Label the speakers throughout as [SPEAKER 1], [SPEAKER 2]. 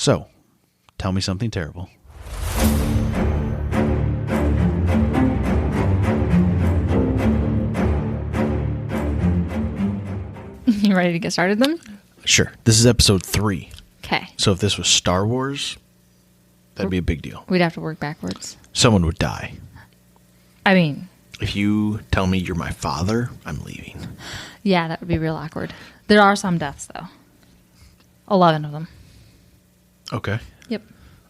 [SPEAKER 1] So, tell me something terrible.
[SPEAKER 2] You ready to get started then?
[SPEAKER 1] Sure. This is episode 3.
[SPEAKER 2] Okay.
[SPEAKER 1] So if this was Star Wars, that'd be a big deal.
[SPEAKER 2] We'd have to work backwards.
[SPEAKER 1] Someone would die.
[SPEAKER 2] I mean...
[SPEAKER 1] If you tell me you're my father, I'm leaving.
[SPEAKER 2] Yeah, that would be real awkward. There are some deaths, though. 11 of them.
[SPEAKER 1] Okay.
[SPEAKER 2] Yep.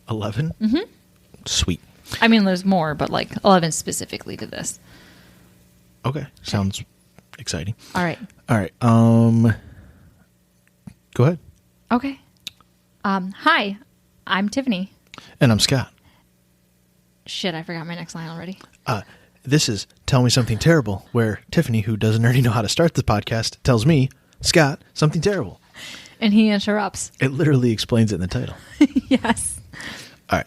[SPEAKER 1] 11? Mm-hmm. Sweet.
[SPEAKER 2] I mean, there's more, but like 11 specifically to this.
[SPEAKER 1] Okay. Sounds exciting.
[SPEAKER 2] All right.
[SPEAKER 1] All right. Go ahead.
[SPEAKER 2] Okay. Hi, I'm Tiffany.
[SPEAKER 1] And I'm Scott.
[SPEAKER 2] Shit, I forgot my next line already.
[SPEAKER 1] This is Tell Me Something Terrible, where Tiffany, who doesn't already know how to start the podcast, tells me, Scott, something terrible.
[SPEAKER 2] And he interrupts.
[SPEAKER 1] It literally explains it in the title.
[SPEAKER 2] Yes.
[SPEAKER 1] All right.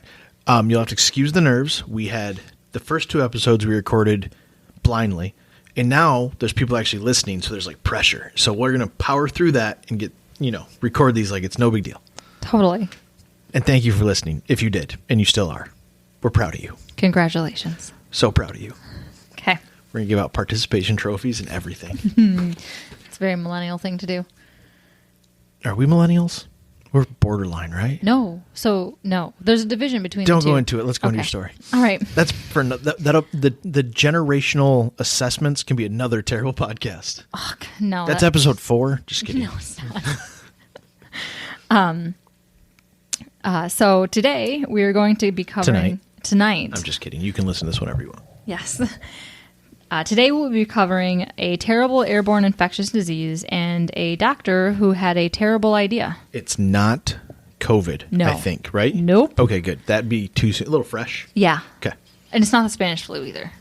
[SPEAKER 1] You'll have to excuse the nerves. We had the first 2 episodes we recorded blindly, and now there's people actually listening, so there's like pressure. So we're going to power through that and get, record these like it's no big deal.
[SPEAKER 2] Totally.
[SPEAKER 1] And thank you for listening, if you did, and you still are. We're proud of you.
[SPEAKER 2] Congratulations.
[SPEAKER 1] So proud of you.
[SPEAKER 2] Okay.
[SPEAKER 1] We're going to give out participation trophies and everything.
[SPEAKER 2] It's a very millennial thing to do.
[SPEAKER 1] Are we millennials? We're borderline, right?
[SPEAKER 2] No. So, no. There's a division between
[SPEAKER 1] Don't
[SPEAKER 2] the two.
[SPEAKER 1] go into it. Let's go into your story.
[SPEAKER 2] All right.
[SPEAKER 1] That's for the generational assessments can be another terrible podcast.
[SPEAKER 2] Oh, no.
[SPEAKER 1] That's episode 4. Just kidding.
[SPEAKER 2] No, it's not. So today we are going to be covering... Tonight.
[SPEAKER 1] I'm just kidding. You can listen to this whenever you want.
[SPEAKER 2] Yes. Today we'll be covering a terrible airborne infectious disease and a doctor who had a terrible idea.
[SPEAKER 1] It's not COVID,
[SPEAKER 2] No.
[SPEAKER 1] I think, right?
[SPEAKER 2] Nope.
[SPEAKER 1] Okay, good. That'd be too soon. A little fresh.
[SPEAKER 2] Yeah.
[SPEAKER 1] Okay.
[SPEAKER 2] And it's not the Spanish flu either.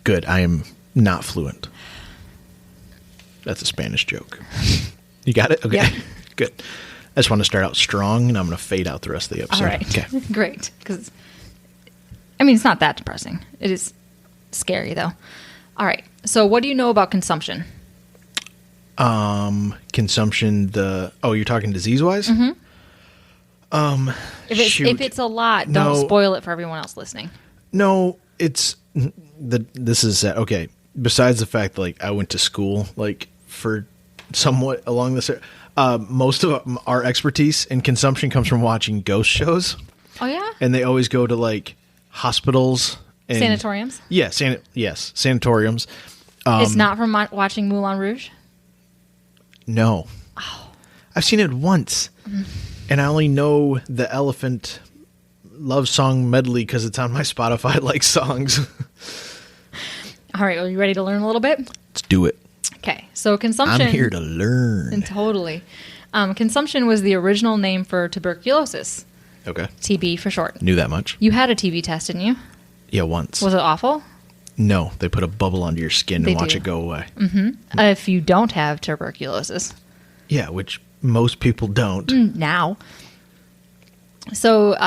[SPEAKER 1] Good. I am not fluent. That's a Spanish joke. You got it? Okay.
[SPEAKER 2] Yeah.
[SPEAKER 1] Good. I just want to start out strong, and I'm going to fade out the rest of the episode.
[SPEAKER 2] All right.
[SPEAKER 1] Okay.
[SPEAKER 2] Great. Because, I mean, it's not that depressing. It is scary, though. All right. So what do you know about consumption?
[SPEAKER 1] Consumption, you're talking disease-wise?
[SPEAKER 2] Mm-hmm. If it's a lot, don't spoil it for everyone else listening.
[SPEAKER 1] No, this is okay. Besides the fact that, I went to school, for somewhat along this, most of our expertise in consumption comes from watching ghost shows.
[SPEAKER 2] Oh, yeah?
[SPEAKER 1] And they always go to, hospitals. And,
[SPEAKER 2] sanatoriums?
[SPEAKER 1] Yeah, yes, sanatoriums.
[SPEAKER 2] It's not from watching Moulin Rouge?
[SPEAKER 1] No.
[SPEAKER 2] Oh.
[SPEAKER 1] I've seen it once. And I only know the Elephant love song medley because it's on my Spotify songs.
[SPEAKER 2] All right, are you ready to learn a little bit?
[SPEAKER 1] Let's do it.
[SPEAKER 2] Okay, so consumption...
[SPEAKER 1] I'm here to learn.
[SPEAKER 2] Totally. Consumption was the original name for tuberculosis.
[SPEAKER 1] Okay.
[SPEAKER 2] TB for short.
[SPEAKER 1] Knew that much.
[SPEAKER 2] You had a TB test, didn't you?
[SPEAKER 1] Yeah, once.
[SPEAKER 2] Was it awful?
[SPEAKER 1] No, they put a bubble under your skin and watch it go away.
[SPEAKER 2] Mm-hmm. If you don't have tuberculosis.
[SPEAKER 1] Yeah, which most people don't.
[SPEAKER 2] Now. So,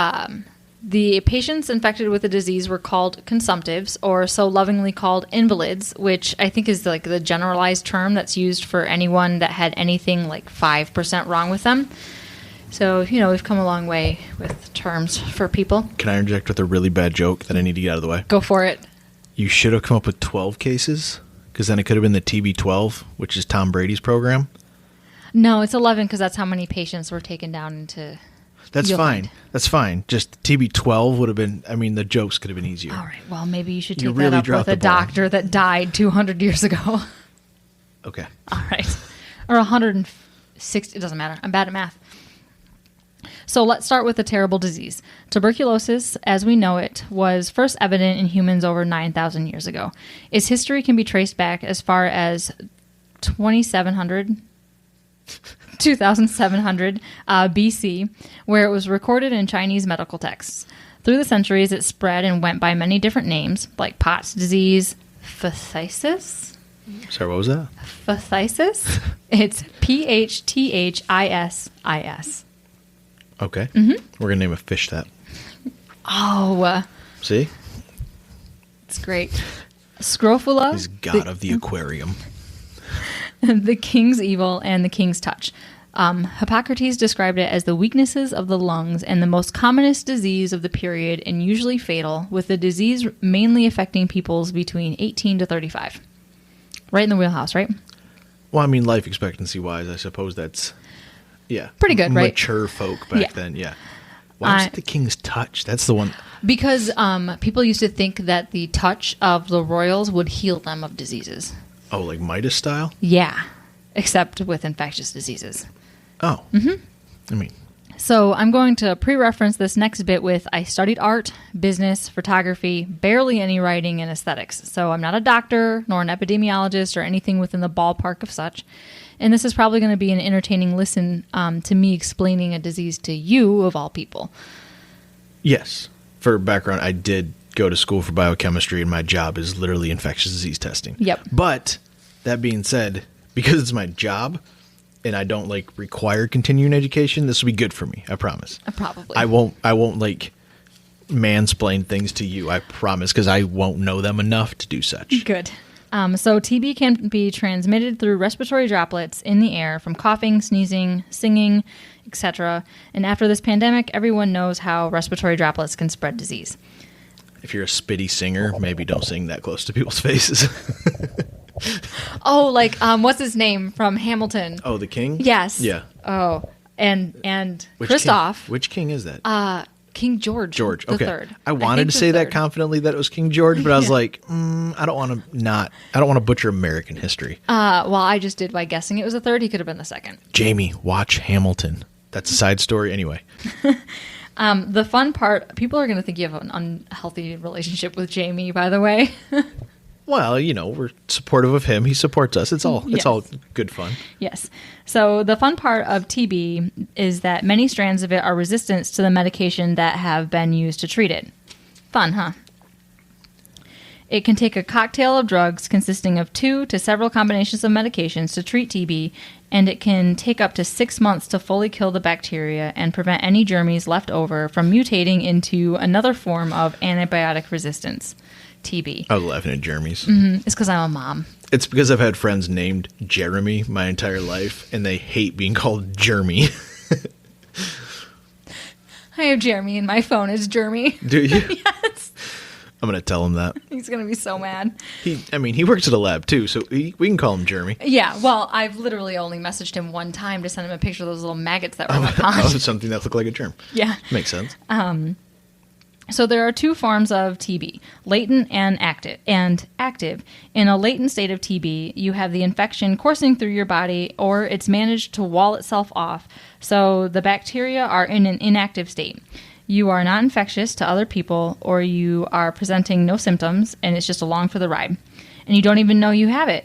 [SPEAKER 2] the patients infected with the disease were called consumptives, or so lovingly called invalids, which I think is the generalized term that's used for anyone that had anything 5% wrong with them. So, we've come a long way with terms for people.
[SPEAKER 1] Can I interject with a really bad joke that I need to get out of the way?
[SPEAKER 2] Go for it.
[SPEAKER 1] You should have come up with 12 cases, because then it could have been the TB12, which is Tom Brady's program.
[SPEAKER 2] No, it's 11 because that's how many patients were taken down into...
[SPEAKER 1] That's fine.
[SPEAKER 2] Find.
[SPEAKER 1] That's fine. Just TB12 would have been... the jokes could have been easier.
[SPEAKER 2] All right. Well, maybe you should take
[SPEAKER 1] really
[SPEAKER 2] that up with a doctor that died 200 years ago.
[SPEAKER 1] Okay.
[SPEAKER 2] All right. Or 160. It doesn't matter. I'm bad at math. So let's start with the terrible disease. Tuberculosis, as we know it, was first evident in humans over 9,000 years ago. Its history can be traced back as far as 2700 BC, where it was recorded in Chinese medical texts. Through the centuries, it spread and went by many different names, like Pott's disease, phthisisis.
[SPEAKER 1] Sorry, what was that?
[SPEAKER 2] Phthisisis. It's PHTHISIS.
[SPEAKER 1] Okay. Mm-hmm. We're going to name a fish that.
[SPEAKER 2] Oh.
[SPEAKER 1] See?
[SPEAKER 2] It's great. Scrofula.
[SPEAKER 1] He's god of the aquarium.
[SPEAKER 2] The King's Evil and the King's Touch. Hippocrates described it as the weaknesses of the lungs and the most commonest disease of the period and usually fatal, with the disease mainly affecting peoples between 18 to 35. Right in the wheelhouse, right?
[SPEAKER 1] Well, I mean, life expectancy-wise, I suppose that's, yeah.
[SPEAKER 2] Pretty good, right?
[SPEAKER 1] Mature folk back then, yeah. Why was it the king's touch? That's the one.
[SPEAKER 2] Because people used to think that the touch of the royals would heal them of diseases.
[SPEAKER 1] Oh, like Midas style?
[SPEAKER 2] Yeah, except with infectious diseases.
[SPEAKER 1] Oh. Mm-hmm. I mean.
[SPEAKER 2] So I'm going to pre-reference this next bit with I studied art, business, photography, barely any writing, and aesthetics. So I'm not a doctor, nor an epidemiologist, or anything within the ballpark of such. And this is probably going to be an entertaining listen to me explaining a disease to you, of all people.
[SPEAKER 1] Yes. For background, I did go to school for biochemistry, and my job is literally infectious disease testing.
[SPEAKER 2] Yep.
[SPEAKER 1] But that being said, because it's my job and I don't require continuing education, this will be good for me. I promise.
[SPEAKER 2] Probably.
[SPEAKER 1] I won't mansplain things to you. I promise, because I won't know them enough to do such.
[SPEAKER 2] Good. So TB can be transmitted through respiratory droplets in the air from coughing, sneezing, singing, etc. And after this pandemic, everyone knows how respiratory droplets can spread disease.
[SPEAKER 1] If you're a spitty singer, maybe don't sing that close to people's faces.
[SPEAKER 2] Oh, what's his name from Hamilton?
[SPEAKER 1] Oh, the king?
[SPEAKER 2] Yes.
[SPEAKER 1] Yeah.
[SPEAKER 2] Oh, and
[SPEAKER 1] Which
[SPEAKER 2] Christoph.
[SPEAKER 1] King? Which king is that?
[SPEAKER 2] King George.
[SPEAKER 1] George.
[SPEAKER 2] the
[SPEAKER 1] Okay.
[SPEAKER 2] Third.
[SPEAKER 1] I wanted to say that confidently that it was King George, but I was like, I don't want to butcher American history.
[SPEAKER 2] Well, I just did by guessing it was the third. He could have been the second.
[SPEAKER 1] Jamie, watch Hamilton. That's a side story anyway.
[SPEAKER 2] The fun part, people are going to think you have an unhealthy relationship with Jamie, by the way.
[SPEAKER 1] Well, we're supportive of him. He supports us. It's all good fun.
[SPEAKER 2] Yes. So the fun part of TB is that many strands of it are resistant to the medication that have been used to treat it. Fun, huh? It can take a cocktail of drugs consisting of 2 to several combinations of medications to treat TB, and it can take up to 6 months to fully kill the bacteria and prevent any germs left over from mutating into another form of antibiotic resistance. TB.
[SPEAKER 1] I was laughing at Jeremy's.
[SPEAKER 2] Mm-hmm. It's because I'm a mom.
[SPEAKER 1] It's because I've had friends named Jeremy my entire life, and they hate being called Jeremy.
[SPEAKER 2] I have Jeremy in my phone. It's Jeremy.
[SPEAKER 1] Do you?
[SPEAKER 2] Yes.
[SPEAKER 1] I'm going to tell him that.
[SPEAKER 2] He's going to be so mad.
[SPEAKER 1] He works at a lab, too, so we can call him Jeremy.
[SPEAKER 2] Yeah, well, I've literally only messaged him one time to send him a picture of those little maggots that were in the pond.
[SPEAKER 1] Something that looked like a germ.
[SPEAKER 2] Yeah.
[SPEAKER 1] Makes sense.
[SPEAKER 2] So there are 2 forms of TB, latent and active. In a latent state of TB, you have the infection coursing through your body, or it's managed to wall itself off, so the bacteria are in an inactive state. You are not infectious to other people, or you are presenting no symptoms, and it's just along for the ride. And you don't even know you have it.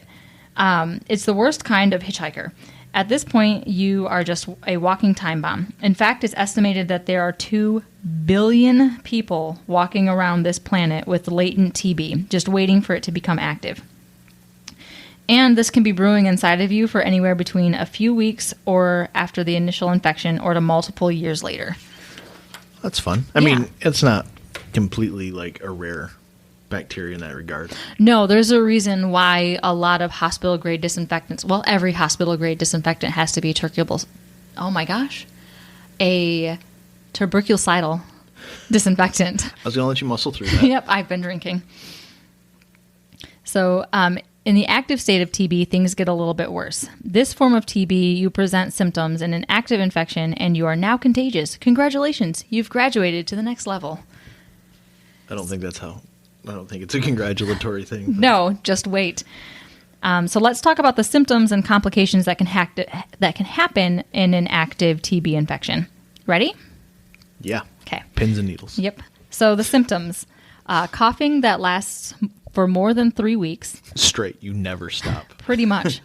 [SPEAKER 2] It's the worst kind of hitchhiker. At this point, you are just a walking time bomb. In fact, it's estimated that there are 2 billion people walking around this planet with latent TB, just waiting for it to become active. And this can be brewing inside of you for anywhere between a few weeks or after the initial infection or to multiple years later.
[SPEAKER 1] That's fun. I mean, it's not completely a rare bacteria in that regard.
[SPEAKER 2] No, there's a reason why a lot of hospital-grade disinfectants, well, every hospital-grade disinfectant has to be a tuberculocidal disinfectant.
[SPEAKER 1] I was going to let you muscle through that.
[SPEAKER 2] Yep, I've been drinking. So, in the active state of TB, things get a little bit worse. This form of TB, you present symptoms in an active infection, and you are now contagious. Congratulations, you've graduated to the next level.
[SPEAKER 1] I don't think it's a congratulatory thing.
[SPEAKER 2] No, just wait. So let's talk about the symptoms and complications that can happen in an active TB infection. Ready?
[SPEAKER 1] Yeah.
[SPEAKER 2] Okay.
[SPEAKER 1] Pins and needles.
[SPEAKER 2] Yep. So the symptoms. Coughing that lasts for more than 3 weeks.
[SPEAKER 1] Straight. You never stop.
[SPEAKER 2] Pretty much.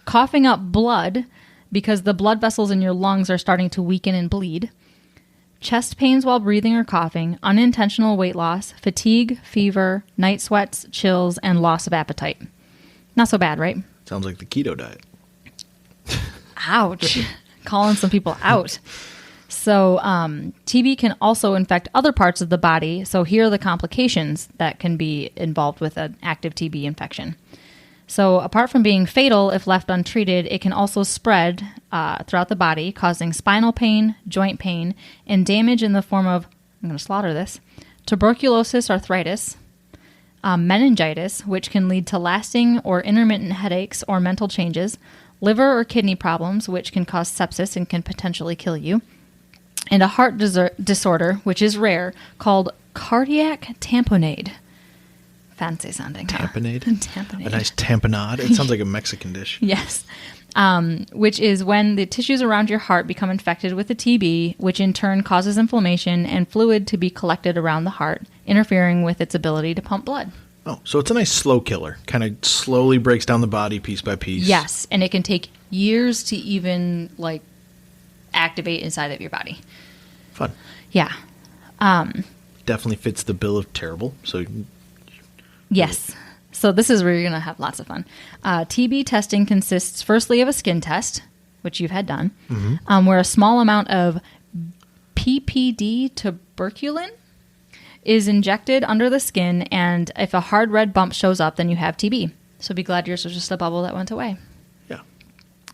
[SPEAKER 2] Coughing up blood because the blood vessels in your lungs are starting to weaken and bleed. Chest pains while breathing or coughing, unintentional weight loss, fatigue, fever, night sweats, chills, and loss of appetite. Not so bad, right?
[SPEAKER 1] Sounds like the keto diet.
[SPEAKER 2] Ouch. Calling some people out. So TB can also infect other parts of the body. So here are the complications that can be involved with an active TB infection. So apart from being fatal if left untreated, it can also spread throughout the body, causing spinal pain, joint pain, and damage in the form of, I'm going to slaughter this, tuberculosis, arthritis, meningitis, which can lead to lasting or intermittent headaches or mental changes, liver or kidney problems, which can cause sepsis and can potentially kill you, and a heart disorder, which is rare, called cardiac tamponade. Fancy sounding.
[SPEAKER 1] Tamponade?
[SPEAKER 2] Tamponade.
[SPEAKER 1] A nice tamponade. It sounds like a Mexican dish.
[SPEAKER 2] Yes. Which is when the tissues around your heart become infected with the TB, which in turn causes inflammation and fluid to be collected around the heart, interfering with its ability to pump blood.
[SPEAKER 1] Oh, so it's a nice slow killer. Kind of slowly breaks down the body piece by piece.
[SPEAKER 2] Yes, and it can take years to even, like, activate inside of your body.
[SPEAKER 1] Fun.
[SPEAKER 2] Yeah.
[SPEAKER 1] Definitely fits the bill of terrible. So
[SPEAKER 2] Yes. So this is where you're going to have lots of fun. TB testing consists firstly of a skin test, which you've had done, where a small amount of PPD tuberculin is injected under the skin, and if a hard red bump shows up, then you have TB. So be glad yours was just a bubble that went away.
[SPEAKER 1] yeah.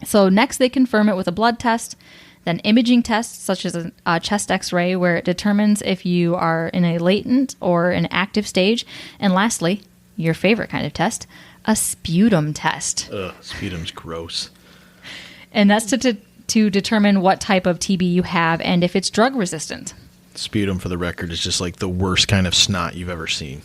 [SPEAKER 2] So next they confirm it with a blood test, then imaging tests such as a chest x-ray where it determines if you are in a latent or an active stage, and lastly, your favorite kind of test, a sputum test.
[SPEAKER 1] Ugh, sputum's gross.
[SPEAKER 2] And that's to determine what type of TB you have and if it's drug resistant.
[SPEAKER 1] Sputum, for the record, is just like the worst kind of snot you've ever seen.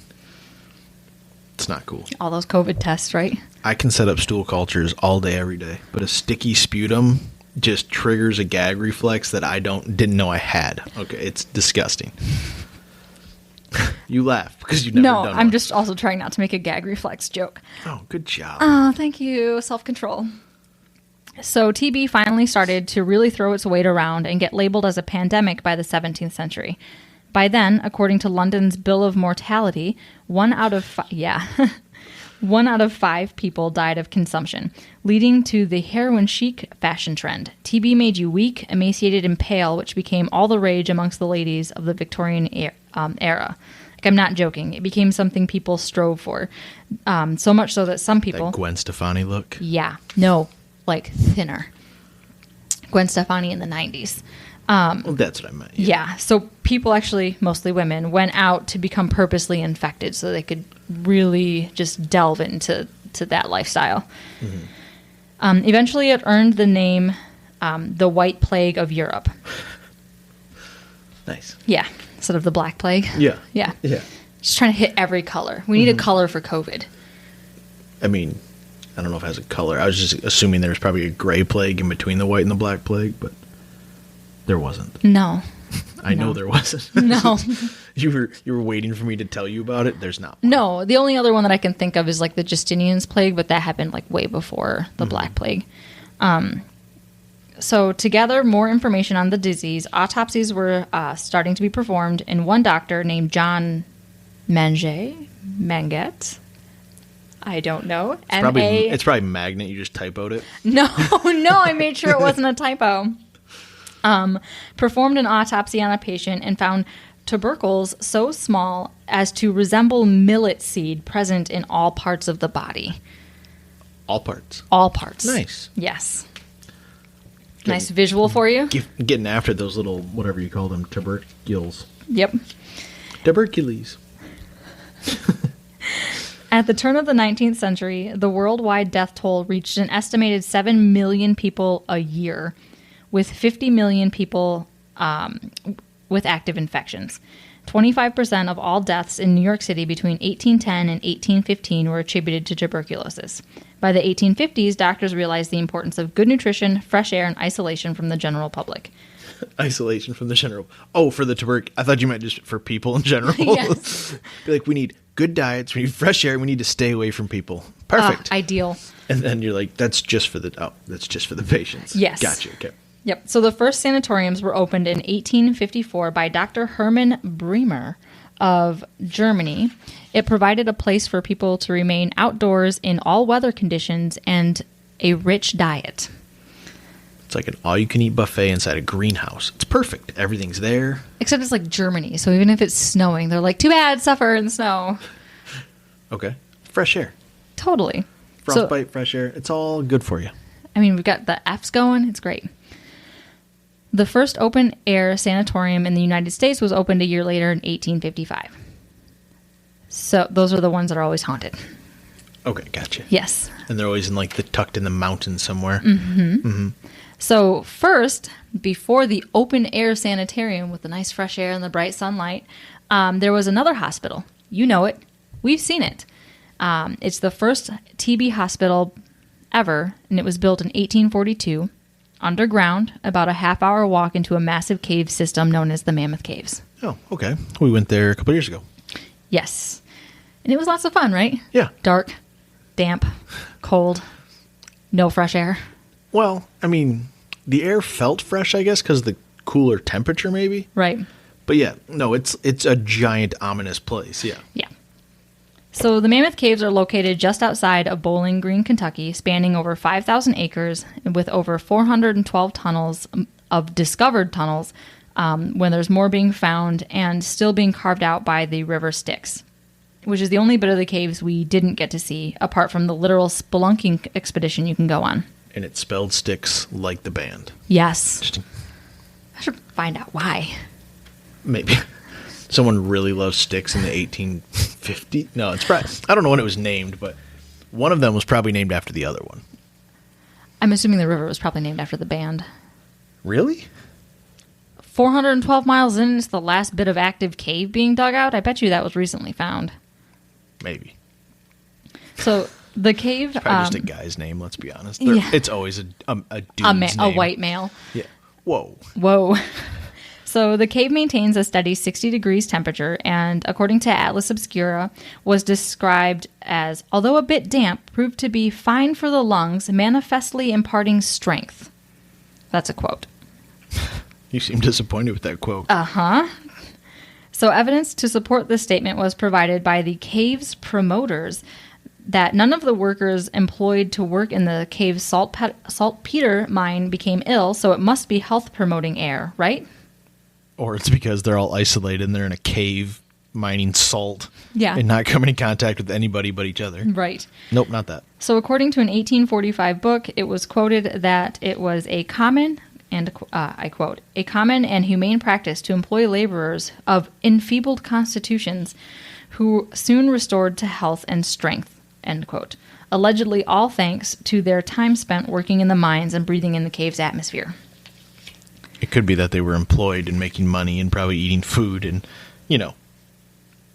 [SPEAKER 1] It's not cool.
[SPEAKER 2] All those COVID tests, right?
[SPEAKER 1] I can set up stool cultures all day, every day, but a sticky sputum just triggers a gag reflex that I didn't know I had. Okay, it's disgusting. You laugh because you've never done one.
[SPEAKER 2] No, I'm just also trying not to make a gag reflex joke.
[SPEAKER 1] Oh, good job.
[SPEAKER 2] Oh, thank you. Self-control. So TB finally started to really throw its weight around and get labeled as a pandemic by the 17th century. By then, according to London's Bill of Mortality, 1 out of 5 people died of consumption, leading to the heroin chic fashion trend. TB made you weak, emaciated, and pale, which became all the rage amongst the ladies of the Victorian era. Like, I'm not joking. It became something people strove for. So much so that some people...
[SPEAKER 1] That Gwen Stefani look?
[SPEAKER 2] Yeah. No, like thinner. Gwen Stefani in the 90s.
[SPEAKER 1] Well, that's what I meant.
[SPEAKER 2] Yeah. So people actually, mostly women, went out to become purposely infected so they could really just delve into that lifestyle. Mm-hmm. Eventually, it earned the name the White Plague of Europe.
[SPEAKER 1] Nice.
[SPEAKER 2] Yeah. Instead of the Black Plague.
[SPEAKER 1] Yeah.
[SPEAKER 2] Yeah.
[SPEAKER 1] Yeah.
[SPEAKER 2] Just trying to hit every color. We need a color for COVID.
[SPEAKER 1] I mean, I don't know if it has a color. I was just assuming there was probably a gray plague in between the white and the black plague, but there wasn't.
[SPEAKER 2] No.
[SPEAKER 1] I know there wasn't.
[SPEAKER 2] No.
[SPEAKER 1] You were waiting for me to tell you about it. There's not one.
[SPEAKER 2] No. The only other one that I can think of is like the Justinian's plague, but that happened like way before the Black Plague. So to gather more information on the disease, autopsies were starting to be performed, and one doctor named John Manget. I don't know.
[SPEAKER 1] It's probably Magnet. You just typoed it.
[SPEAKER 2] No, I made sure it wasn't a typo. Performed an autopsy on a patient and found tubercles so small as to resemble millet seed present in all parts of the body.
[SPEAKER 1] All parts.
[SPEAKER 2] All parts.
[SPEAKER 1] Nice.
[SPEAKER 2] Yes. Nice visual for you.
[SPEAKER 1] Getting after those little, whatever you call them, tubercules.
[SPEAKER 2] Yep.
[SPEAKER 1] Tubercules.
[SPEAKER 2] At the turn of the 19th century, the worldwide death toll reached an estimated 7 million people a year, with 50 million people with active infections. 25% of all deaths in New York City between 1810 and 1815 were attributed to tuberculosis. By the 1850s, doctors realized the importance of good nutrition, fresh air, and isolation from the general public.
[SPEAKER 1] Isolation from the general... Oh, for the tuberculosis. I thought you meant just for people in general.
[SPEAKER 2] Yes.
[SPEAKER 1] Be like, we need good diets, we need fresh air, we need to stay away from people. Perfect.
[SPEAKER 2] Ideal.
[SPEAKER 1] And then you're like, that's just for the patients.
[SPEAKER 2] Yes.
[SPEAKER 1] Gotcha, okay.
[SPEAKER 2] Yep. So the first sanatoriums were opened in 1854 by Dr. Hermann Bremer of Germany. It provided a place for people to remain outdoors in all weather conditions and a rich diet.
[SPEAKER 1] It's like an all-you-can-eat buffet inside a greenhouse. It's perfect. Everything's there.
[SPEAKER 2] Except it's like Germany, so even if it's snowing, they're like, too bad, suffer in the snow.
[SPEAKER 1] Okay. Fresh air.
[SPEAKER 2] Totally.
[SPEAKER 1] Frostbite, fresh air, it's all good for you.
[SPEAKER 2] I mean, we've got the F's going. It's great. The first open-air sanatorium in the United States was opened a year later in 1855. So those are the ones that are always haunted.
[SPEAKER 1] Okay, gotcha.
[SPEAKER 2] Yes.
[SPEAKER 1] And they're always tucked in the mountains somewhere.
[SPEAKER 2] So first, before the open-air sanitarium with the nice fresh air and the bright sunlight, there was another hospital. You know it. We've seen it. It's the first TB hospital ever, and it was built in 1842, underground, about a half-hour walk into a massive cave system known as the Mammoth Caves.
[SPEAKER 1] Oh, okay. We went there a couple years ago.
[SPEAKER 2] Yes. And it was lots of fun, right?
[SPEAKER 1] Yeah.
[SPEAKER 2] Dark, damp, cold, no fresh air.
[SPEAKER 1] Well, I mean, the air felt fresh, I guess, because the cooler temperature, maybe.
[SPEAKER 2] Right.
[SPEAKER 1] But yeah, no, it's a giant, ominous place. Yeah.
[SPEAKER 2] Yeah. So the Mammoth Caves are located just outside of Bowling Green, Kentucky, spanning over 5,000 acres with over 412 tunnels of discovered tunnels, when there's more being found and still being carved out by the river Styx, which is the only bit of the caves we didn't get to see, apart from the literal spelunking expedition you can go on.
[SPEAKER 1] And it's spelled Styx like the band.
[SPEAKER 2] Yes. I should find out why.
[SPEAKER 1] Maybe. Someone really loved Styx in the 1850s. No, it's probably, I don't know when it was named, but one of them was probably named after the other one.
[SPEAKER 2] I'm assuming the river was probably named after the band.
[SPEAKER 1] Really?
[SPEAKER 2] 412 miles in, it's the last bit of active cave being dug out. I bet you that was recently found.
[SPEAKER 1] Maybe.
[SPEAKER 2] So the cave...
[SPEAKER 1] Probably just a guy's name, let's be honest.
[SPEAKER 2] Yeah.
[SPEAKER 1] It's always a dude's name.
[SPEAKER 2] A white male.
[SPEAKER 1] Yeah. Whoa.
[SPEAKER 2] So the cave maintains a steady 60 degrees temperature, and according to Atlas Obscura, was described as, although a bit damp, proved to be fine for the lungs, manifestly imparting strength. That's a quote.
[SPEAKER 1] You seem disappointed with that quote.
[SPEAKER 2] So evidence to support this statement was provided by the cave's promoters that none of the workers employed to work in the cave's saltpeter mine became ill, so it must be health-promoting air, right?
[SPEAKER 1] Or it's because they're all isolated and they're in a cave mining salt.
[SPEAKER 2] Yeah.
[SPEAKER 1] And not coming in contact with anybody but each other.
[SPEAKER 2] Right.
[SPEAKER 1] Nope, not that.
[SPEAKER 2] So according to an 1845 book, it was quoted that it was a common, and I quote, a common and humane practice to employ laborers of enfeebled constitutions who soon restored to health and strength, end quote. Allegedly all thanks to their time spent working in the mines and breathing in the cave's atmosphere.
[SPEAKER 1] It could be that they were employed and making money and probably eating food and,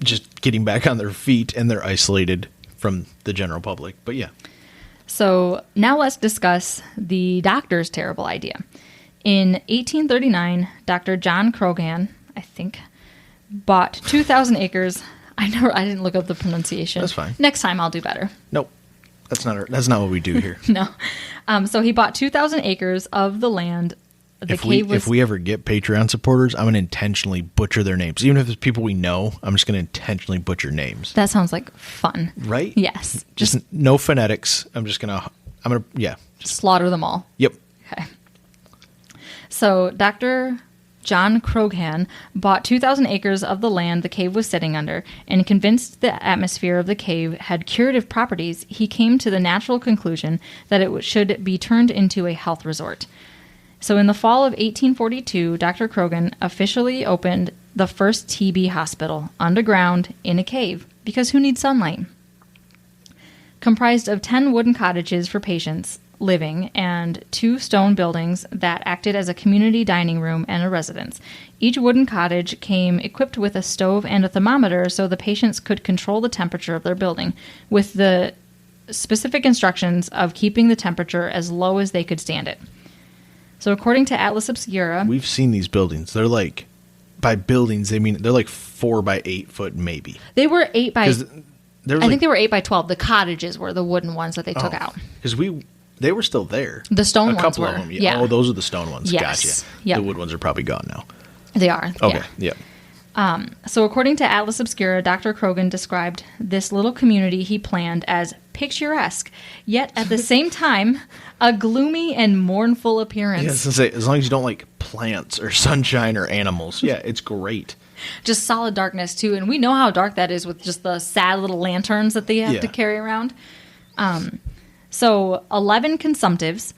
[SPEAKER 1] just getting back on their feet, and they're isolated from the general public. But yeah.
[SPEAKER 2] So now let's discuss the doctor's terrible idea. In 1839, Dr. John Croghan, I think, bought 2,000 acres. I didn't look up the pronunciation.
[SPEAKER 1] That's fine.
[SPEAKER 2] Next time I'll do better.
[SPEAKER 1] Nope. That's not what we do here.
[SPEAKER 2] No. So he bought 2,000 acres of the land.
[SPEAKER 1] If we ever get Patreon supporters, I'm going to intentionally butcher their names. Even if it's people we know, I'm just going to intentionally butcher names.
[SPEAKER 2] That sounds like fun.
[SPEAKER 1] Right?
[SPEAKER 2] Yes.
[SPEAKER 1] Just no phonetics. Just
[SPEAKER 2] slaughter them all.
[SPEAKER 1] Yep.
[SPEAKER 2] Okay. So Dr. John Croghan bought 2,000 acres of the land the cave was sitting under, and convinced the atmosphere of the cave had curative properties, he came to the natural conclusion that it should be turned into a health resort. So in the fall of 1842, Dr. Croghan officially opened the first TB hospital underground in a cave, because who needs sunlight? Comprised of 10 wooden cottages for patients living and 2 stone buildings that acted as a community dining room and a residence. Each wooden cottage came equipped with a stove and a thermometer so the patients could control the temperature of their building, with the specific instructions of keeping the temperature as low as they could stand it. So according to Atlas Obscura...
[SPEAKER 1] We've seen these buildings. They're like... By buildings, they mean they're like 4 by 8 foot, maybe.
[SPEAKER 2] They were 8 by...
[SPEAKER 1] I
[SPEAKER 2] think they were 8 by 12. The cottages were the wooden ones that they took out.
[SPEAKER 1] Because they were still there.
[SPEAKER 2] The stone ones were.
[SPEAKER 1] A couple of them. Yeah. Oh, those are the stone ones.
[SPEAKER 2] Yes.
[SPEAKER 1] Gotcha.
[SPEAKER 2] Yep.
[SPEAKER 1] The wood ones are probably gone now.
[SPEAKER 2] They are.
[SPEAKER 1] Okay. Yeah.
[SPEAKER 2] So according to Atlas Obscura, Dr. Croghan described this little community he planned as picturesque, yet at the same time, a gloomy and mournful appearance.
[SPEAKER 1] Yeah, I was gonna say, as long as you don't like plants or sunshine or animals, yeah, it's great.
[SPEAKER 2] Just solid darkness, too. And we know how dark that is with just the sad little lanterns that they have to carry around. So 11 consumptives,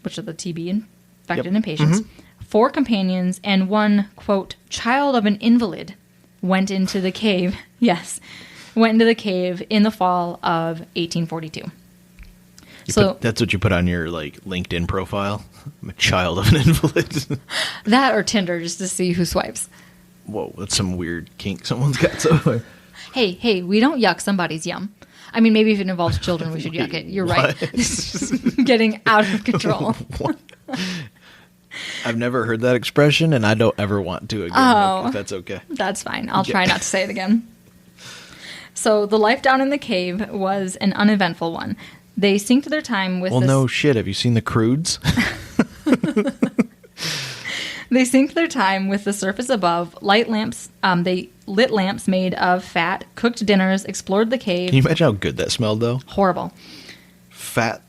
[SPEAKER 2] which are the TB infected in patients, 4 companions, and 1, quote, child of an invalid went into the cave. Yes, went into the cave in the fall of 1842.
[SPEAKER 1] That's what you put on your like LinkedIn profile. I'm a child of an invalid.
[SPEAKER 2] That or Tinder, just to see who swipes.
[SPEAKER 1] Whoa, that's some weird kink someone's got. So
[SPEAKER 2] Hey, we don't yuck somebody's yum. I mean, maybe if it involves children, we should yuck it. You're right. Getting out of control.
[SPEAKER 1] What? I've never heard that expression, and I don't ever want to again, if that's okay.
[SPEAKER 2] That's fine. I'll try not to say it again. So the life down in the cave was an uneventful one. They synced their time with
[SPEAKER 1] no shit. Have you seen the Crudes?
[SPEAKER 2] They synced their time with the surface above, light lamps. They lit lamps made of fat, cooked dinners, explored the cave.
[SPEAKER 1] Can you imagine how good that smelled, though?
[SPEAKER 2] Horrible.
[SPEAKER 1] Fat.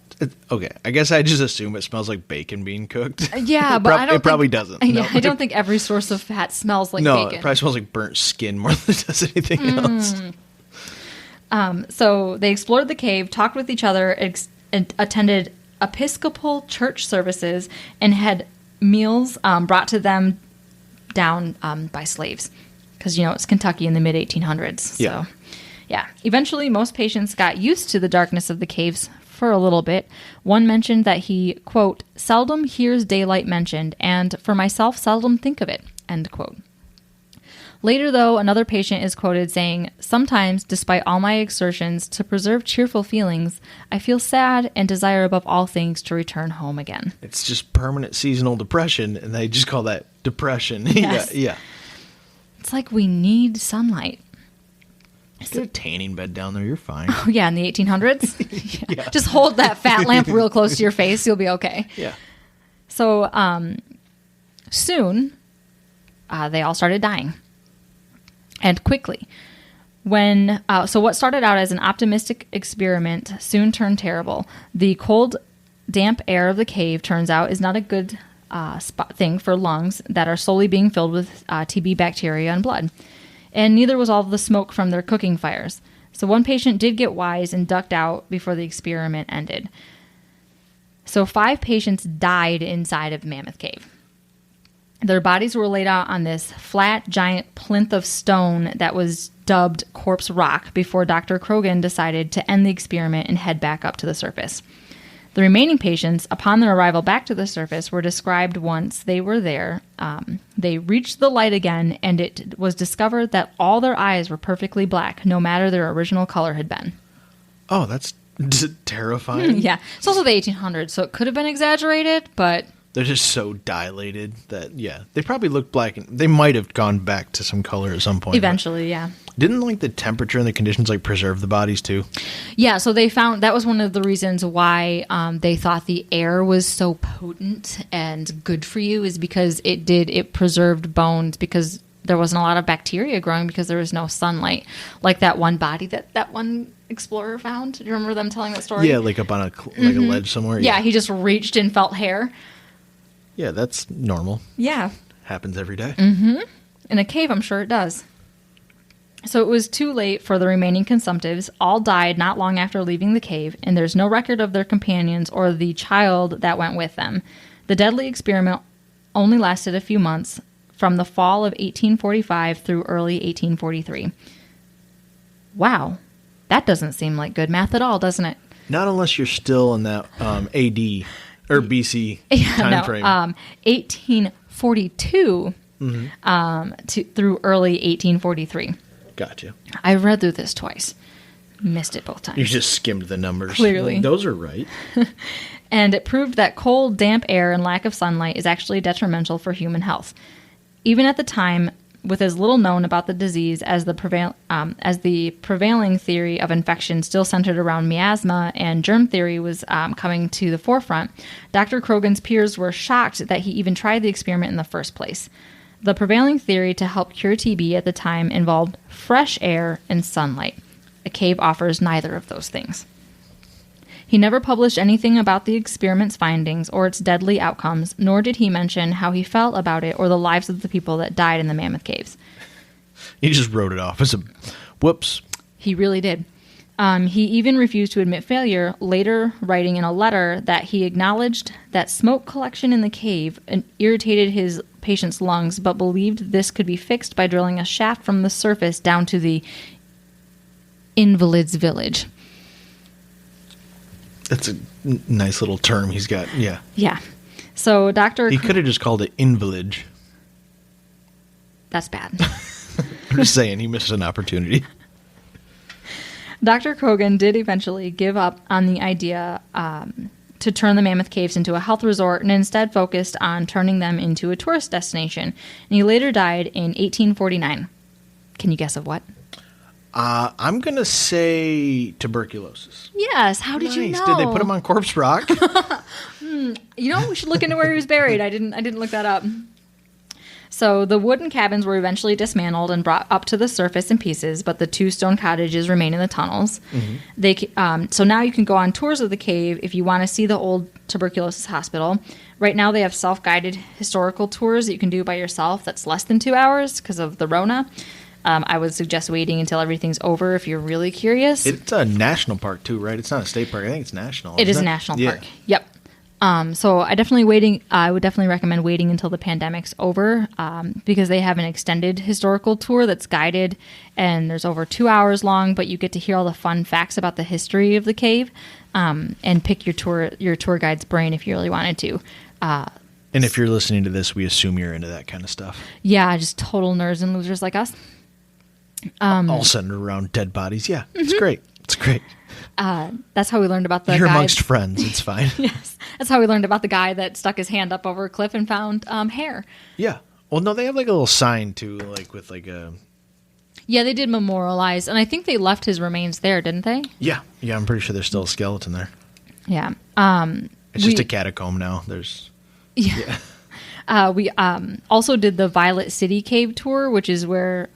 [SPEAKER 1] Okay, I guess I just assume it smells like bacon being cooked.
[SPEAKER 2] Yeah, but
[SPEAKER 1] it probably doesn't.
[SPEAKER 2] Yeah, I don't think every source of fat smells like bacon.
[SPEAKER 1] No, it probably smells like burnt skin more than it does anything else.
[SPEAKER 2] So they explored the cave, talked with each other, and attended Episcopal church services, and had meals brought to them down by slaves. Because, it's Kentucky in the mid-1800s. So, yeah. Eventually, most patients got used to the darkness of the caves for a little bit. One mentioned that he, quote, seldom hears daylight mentioned, and for myself seldom think of it, end quote. Later, though, another patient is quoted saying, sometimes, despite all my exertions to preserve cheerful feelings, I feel sad and desire above all things to return home again.
[SPEAKER 1] It's just permanent seasonal depression, and they just call that depression.
[SPEAKER 2] Yes.
[SPEAKER 1] Yeah.
[SPEAKER 2] It's like we need sunlight.
[SPEAKER 1] Get a tanning bed down there, you're fine.
[SPEAKER 2] Oh, yeah, in the 1800s? Yeah. Just hold that fat lamp real close to your face, you'll be okay.
[SPEAKER 1] Yeah.
[SPEAKER 2] So, soon, they all started dying. And quickly. So what started out as an optimistic experiment soon turned terrible. The cold, damp air of the cave, turns out, is not a good thing for lungs that are slowly being filled with TB bacteria and blood. And neither was all the smoke from their cooking fires. So one patient did get wise and ducked out before the experiment ended. So 5 patients died inside of Mammoth Cave. Their bodies were laid out on this flat, giant plinth of stone that was dubbed Corpse Rock before Dr. Krogan decided to end the experiment and head back up to the surface. The remaining patients, upon their arrival back to the surface, were described once they were there. They reached the light again, and it was discovered that all their eyes were perfectly black, no matter their original color had been.
[SPEAKER 1] Oh, that's terrifying.
[SPEAKER 2] Yeah. It's also the 1800s, so it could have been exaggerated, but...
[SPEAKER 1] They're just so dilated that, they probably look black. And they might have gone back to some color at some point.
[SPEAKER 2] Eventually, yeah.
[SPEAKER 1] Didn't, the temperature and the conditions, preserve the bodies, too?
[SPEAKER 2] Yeah, so they found that was one of the reasons why they thought the air was so potent and good for you is because it preserved bones because there wasn't a lot of bacteria growing because there was no sunlight. Like that one body that one explorer found. Do you remember them telling that story?
[SPEAKER 1] Yeah, up on a ledge somewhere.
[SPEAKER 2] Yeah, he just reached and felt hair.
[SPEAKER 1] Yeah, that's normal.
[SPEAKER 2] Yeah.
[SPEAKER 1] Happens every day.
[SPEAKER 2] Mm-hmm. In a cave, I'm sure it does. So it was too late for the remaining consumptives. All died not long after leaving the cave, and there's no record of their companions or the child that went with them. The deadly experiment only lasted a few months, from the fall of 1845 through early 1843. Wow. That doesn't seem like good math at all, doesn't it?
[SPEAKER 1] Not unless you're still in that AD... Or BC time frame.
[SPEAKER 2] 1842 through early 1843.
[SPEAKER 1] Gotcha.
[SPEAKER 2] I read through this twice. Missed it both times.
[SPEAKER 1] You just skimmed the numbers.
[SPEAKER 2] Clearly.
[SPEAKER 1] Those are right.
[SPEAKER 2] And it proved that cold, damp air and lack of sunlight is actually detrimental for human health. Even at the time, with as little known about the disease as the prevailing theory of infection still centered around miasma and germ theory was coming to the forefront, Dr. Krogan's peers were shocked that he even tried the experiment in the first place. The prevailing theory to help cure TB at the time involved fresh air and sunlight. A cave offers neither of those things. He never published anything about the experiment's findings or its deadly outcomes, nor did he mention how he felt about it or the lives of the people that died in the Mammoth Caves.
[SPEAKER 1] He just wrote it off as a whoops.
[SPEAKER 2] He really did. He even refused to admit failure, later writing in a letter that he acknowledged that smoke collection in the cave irritated his patient's lungs, but believed this could be fixed by drilling a shaft from the surface down to the invalid's village.
[SPEAKER 1] That's a nice little term he's got. Yeah.
[SPEAKER 2] Yeah. So Dr.
[SPEAKER 1] He could have just called it invalid.
[SPEAKER 2] That's bad.
[SPEAKER 1] I'm just saying he missed an opportunity.
[SPEAKER 2] Dr. Kogan did eventually give up on the idea to turn the Mammoth Caves into a health resort and instead focused on turning them into a tourist destination. And he later died in 1849. Can you guess of what?
[SPEAKER 1] I'm going to say tuberculosis.
[SPEAKER 2] Yes. How did you know?
[SPEAKER 1] Did they put him on Corpse Rock?
[SPEAKER 2] You know, we should look into where he was buried. I didn't look that up. So the wooden cabins were eventually dismantled and brought up to the surface in pieces, but the 2 stone cottages remain in the tunnels. Mm-hmm. So now you can go on tours of the cave if you want to see the old tuberculosis hospital. Right now they have self-guided historical tours that you can do by yourself. That's less than 2 hours because of the Rona. I would suggest waiting until everything's over if you're really curious.
[SPEAKER 1] It's a national park too, right? It's not a state park. I think it's national.
[SPEAKER 2] It is a national park. Yep. So I would definitely recommend waiting until the pandemic's over, because they have an extended historical tour that's guided and there's over 2 hours long, but you get to hear all the fun facts about the history of the cave, and pick your tour guide's brain if you really wanted to.
[SPEAKER 1] And if you're listening to this, we assume you're into that kind of stuff.
[SPEAKER 2] Yeah, just total nerds and losers like us.
[SPEAKER 1] All centered around dead bodies. Yeah, it's great. It's great.
[SPEAKER 2] That's how we learned about the
[SPEAKER 1] You're
[SPEAKER 2] guy.
[SPEAKER 1] amongst friends. It's fine.
[SPEAKER 2] Yes. That's how we learned about the guy that stuck his hand up over a cliff and found hair.
[SPEAKER 1] Yeah. Well, no, they have like a little sign too, like with like a...
[SPEAKER 2] Yeah, they did memorialize, and I think they left his remains there, didn't they?
[SPEAKER 1] Yeah. Yeah, I'm pretty sure there's still a skeleton there.
[SPEAKER 2] Yeah.
[SPEAKER 1] It's just a catacomb now. There's...
[SPEAKER 2] Yeah. We also did the Violet City Cave tour, which is where...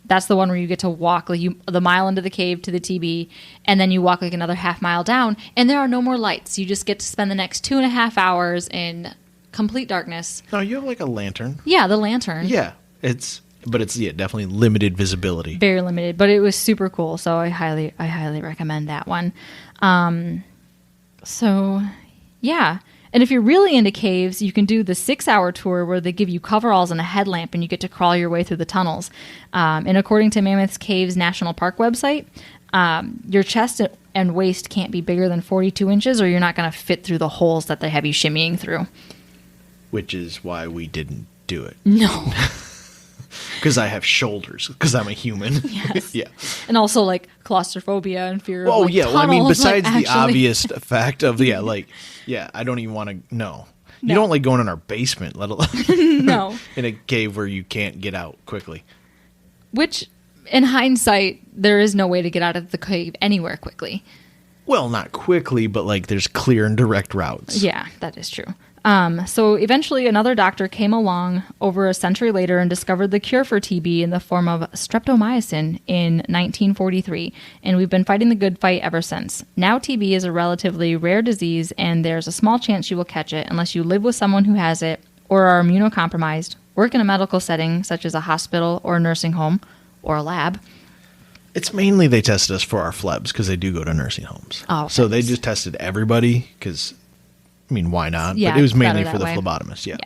[SPEAKER 2] that's the one where you get to walk like the mile into the cave to the TB, and then you walk like another half mile down, and there are no more lights. You just get to spend the next 2.5 hours in complete darkness.
[SPEAKER 1] No, you have like a lantern.
[SPEAKER 2] Yeah, the lantern.
[SPEAKER 1] Yeah, it's definitely limited visibility.
[SPEAKER 2] Very limited, but it was super cool. So I highly recommend that one. So yeah. And if you're really into caves, you can do the 6-hour tour where they give you coveralls and a headlamp and you get to crawl your way through the tunnels. And according to Mammoth Caves National Park website, your chest and waist can't be bigger than 42 inches or you're not going to fit through the holes that they have you shimmying through.
[SPEAKER 1] Which is why we didn't do it.
[SPEAKER 2] No.
[SPEAKER 1] Because I have shoulders, because I'm a human.
[SPEAKER 2] Yes.
[SPEAKER 1] Yeah.
[SPEAKER 2] And also like claustrophobia and fear of
[SPEAKER 1] tunnels, well, I mean, besides
[SPEAKER 2] like,
[SPEAKER 1] the obvious fact of, I don't even want to, no. You don't like going in our basement, let alone
[SPEAKER 2] no.
[SPEAKER 1] in a cave where you can't get out quickly.
[SPEAKER 2] Which, in hindsight, there is no way to get out of the cave anywhere quickly.
[SPEAKER 1] Well, not quickly, but like there's clear and direct routes.
[SPEAKER 2] Yeah, that is true. So eventually another doctor came along over a century later and discovered the cure for TB in the form of streptomycin in 1943, and we've been fighting the good fight ever since. Now TB is a relatively rare disease, and there's a small chance you will catch it unless you live with someone who has it or are immunocompromised, work in a medical setting such as a hospital or a nursing home or a lab.
[SPEAKER 1] It's mainly they tested us for our phlebs because they do go to nursing homes.
[SPEAKER 2] Oh,
[SPEAKER 1] so they just tested everybody because... I mean, why not?
[SPEAKER 2] Yeah,
[SPEAKER 1] but it was mainly for the
[SPEAKER 2] way.
[SPEAKER 1] phlebotomist, yeah.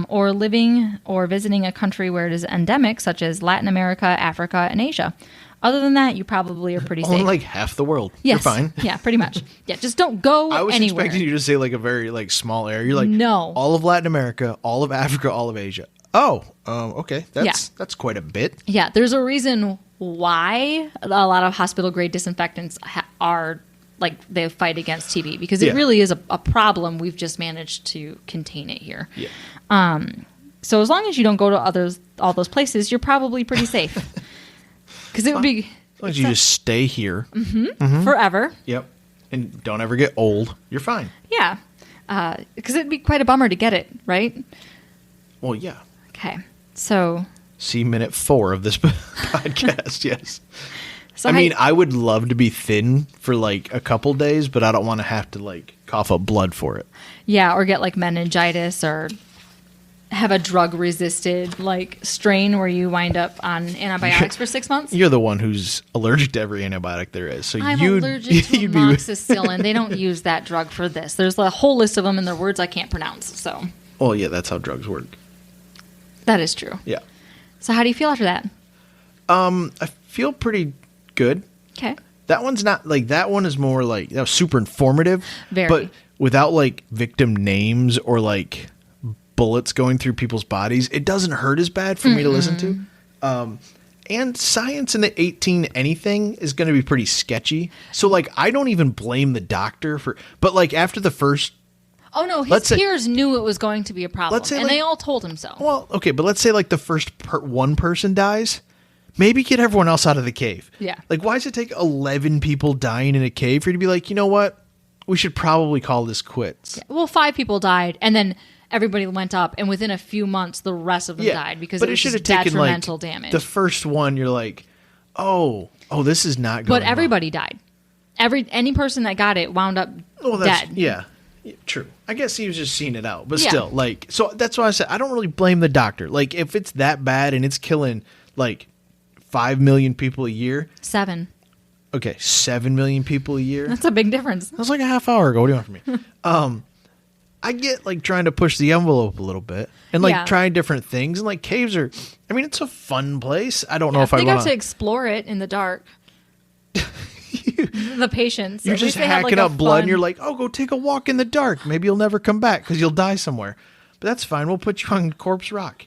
[SPEAKER 2] Or living or visiting a country where it is endemic, such as Latin America, Africa, and Asia. Other than that, you probably are pretty safe.
[SPEAKER 1] Only like half the world.
[SPEAKER 2] Yes.
[SPEAKER 1] You're fine.
[SPEAKER 2] Yeah, pretty much. Yeah, just don't go anywhere.
[SPEAKER 1] I was expecting you to say like a very like small area. You're like,
[SPEAKER 2] no.
[SPEAKER 1] All of Latin America, all of Africa, all of Asia. Oh, okay. That's quite a bit.
[SPEAKER 2] Yeah, there's a reason why a lot of hospital-grade disinfectants are... like they fight against TB because it really is a problem. We've just managed to contain it here.
[SPEAKER 1] Yeah.
[SPEAKER 2] So as long as you don't go to all those places, you're probably pretty safe. Because it would be
[SPEAKER 1] as long as you just stay here
[SPEAKER 2] forever.
[SPEAKER 1] Yep. And don't ever get old. You're fine.
[SPEAKER 2] Yeah. Because it'd be quite a bummer to get it, right?
[SPEAKER 1] Well, yeah.
[SPEAKER 2] Okay. So
[SPEAKER 1] see minute 4 of this podcast. Yes.
[SPEAKER 2] So
[SPEAKER 1] I mean, I would love to be thin for like a couple days, but I don't want to have to like cough up blood for it.
[SPEAKER 2] Yeah, or get like meningitis or have a drug-resisted like strain where you wind up on antibiotics for 6 months.
[SPEAKER 1] You're the one who's allergic to every antibiotic there is. So
[SPEAKER 2] I'm allergic to amoxicillin. They don't use that drug for this. There's a whole list of them, and they're words I can't pronounce. So.
[SPEAKER 1] Well, yeah, that's how drugs work.
[SPEAKER 2] That is true.
[SPEAKER 1] Yeah.
[SPEAKER 2] So how do you feel after that?
[SPEAKER 1] I feel pretty good.
[SPEAKER 2] Okay.
[SPEAKER 1] That one's not like that one is more like that was super informative.
[SPEAKER 2] Very.
[SPEAKER 1] But without like victim names or like bullets going through people's bodies, it doesn't hurt as bad for me to listen to. And science in the 18 anything is going to be pretty sketchy. So like I don't even blame the doctor for, but like after the first.
[SPEAKER 2] Oh no, his peers knew it was going to be a problem, and they all told him so.
[SPEAKER 1] Well, okay, but let's say like the first one person dies. Maybe get everyone else out of the cave.
[SPEAKER 2] Yeah.
[SPEAKER 1] Like, why does it take 11 people dying in a cave for you to be like, you know what? We should probably call this quits.
[SPEAKER 2] Yeah. Well, 5 people died, and then everybody went up, and within a few months, the rest of them died because it was just detrimental damage.
[SPEAKER 1] The first one, you're like, oh, this is not going
[SPEAKER 2] But everybody died. Any person that got it wound up dead.
[SPEAKER 1] Yeah, true. I guess he was just seeing it out. But still, like, so that's why I said I don't really blame the doctor. Like, if it's that bad and it's killing, like, 5 million people a year.
[SPEAKER 2] 7.
[SPEAKER 1] Okay, 7 million people a year.
[SPEAKER 2] That's a big difference.
[SPEAKER 1] That was like a half hour ago. What do you want from me? I get like trying to push the envelope a little bit and like trying different things. And like caves are, I mean, it's a fun place. I don't know if I want
[SPEAKER 2] to. They got to explore it in the dark. The patients.
[SPEAKER 1] You're just hacking up blood and you're like, oh, go take a walk in the dark. Maybe you'll never come back because you'll die somewhere. But that's fine. We'll put you on Corpse Rock.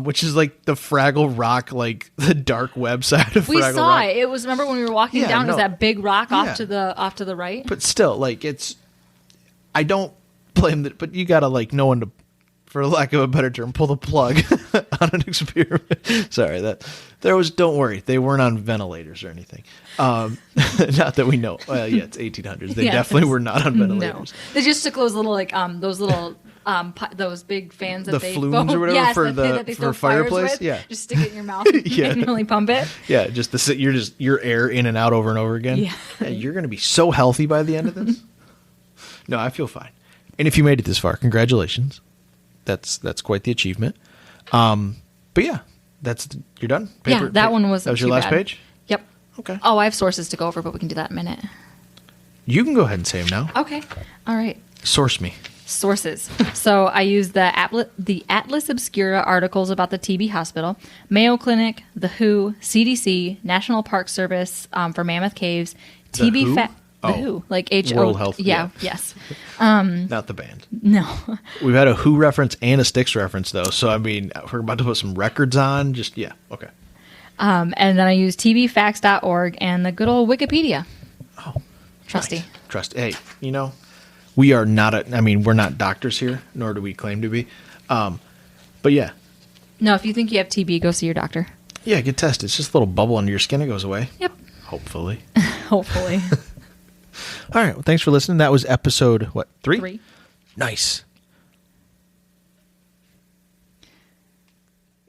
[SPEAKER 1] Which is like the Fraggle Rock, like the dark website of Fraggle Rock.
[SPEAKER 2] We saw it. It was, remember when we were walking down, it was that big rock off to the right?
[SPEAKER 1] But still, like I don't blame that, but you gotta like know when to, for lack of a better term, pull the plug on an experiment. Sorry, don't worry, they weren't on ventilators or anything. Not that we know. Well, yeah, it's 1800s. They definitely were not on ventilators.
[SPEAKER 2] No. They just took those little those big fans that
[SPEAKER 1] the
[SPEAKER 2] they
[SPEAKER 1] flumes or whatever for fireplace.
[SPEAKER 2] With.
[SPEAKER 1] Yeah,
[SPEAKER 2] just stick it in your mouth and manually pump it.
[SPEAKER 1] Yeah, your air in and out over and over again. Yeah, you're gonna be so healthy by the end of this. No, I feel fine. And if you made it this far, congratulations. That's quite the achievement. But yeah, you're done.
[SPEAKER 2] That one was.
[SPEAKER 1] That was your last page.
[SPEAKER 2] Yep.
[SPEAKER 1] Okay.
[SPEAKER 2] Oh, I have sources to go over, but we can do that in a minute.
[SPEAKER 1] You can go ahead and say them now.
[SPEAKER 2] Okay. All right.
[SPEAKER 1] Source me.
[SPEAKER 2] Sources. So I use the Atlas Obscura articles about the TB hospital, Mayo Clinic, The WHO, CDC, National Park Service for Mammoth Caves, TB Fact. The WHO, like HO.
[SPEAKER 1] World Health.
[SPEAKER 2] Yeah. Yes.
[SPEAKER 1] Not the band.
[SPEAKER 2] No.
[SPEAKER 1] We've had a WHO reference and a Styx reference though, so I mean, we're about to put some records on. Okay.
[SPEAKER 2] And then I use tbfacts.org and the good old Wikipedia.
[SPEAKER 1] Oh,
[SPEAKER 2] trusty.
[SPEAKER 1] Nice. Trust. Hey, we are not we're not doctors here, nor do we claim to be. But yeah.
[SPEAKER 2] No, if you think you have TB, go see your doctor.
[SPEAKER 1] Yeah, get tested. It's just a little bubble under your skin. It goes away.
[SPEAKER 2] Yep.
[SPEAKER 1] Hopefully.
[SPEAKER 2] Hopefully.
[SPEAKER 1] All right. Well, thanks for listening. That was episode, 3?
[SPEAKER 2] 3.
[SPEAKER 1] Nice.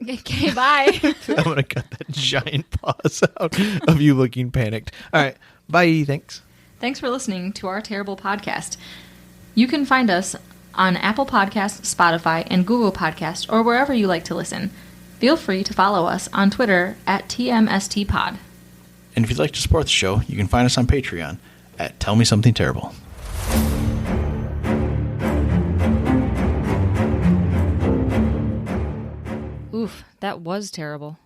[SPEAKER 2] Okay, bye.
[SPEAKER 1] I'm going to cut that giant pause out of you looking panicked. All right. Bye. Thanks.
[SPEAKER 2] Thanks for listening to our terrible podcast. You can find us on Apple Podcasts, Spotify, and Google Podcasts, or wherever you like to listen. Feel free to follow us on Twitter at TMSTPod.
[SPEAKER 1] And if you'd like to support the show, you can find us on Patreon at Tell Me Something Terrible.
[SPEAKER 2] Oof, that was terrible.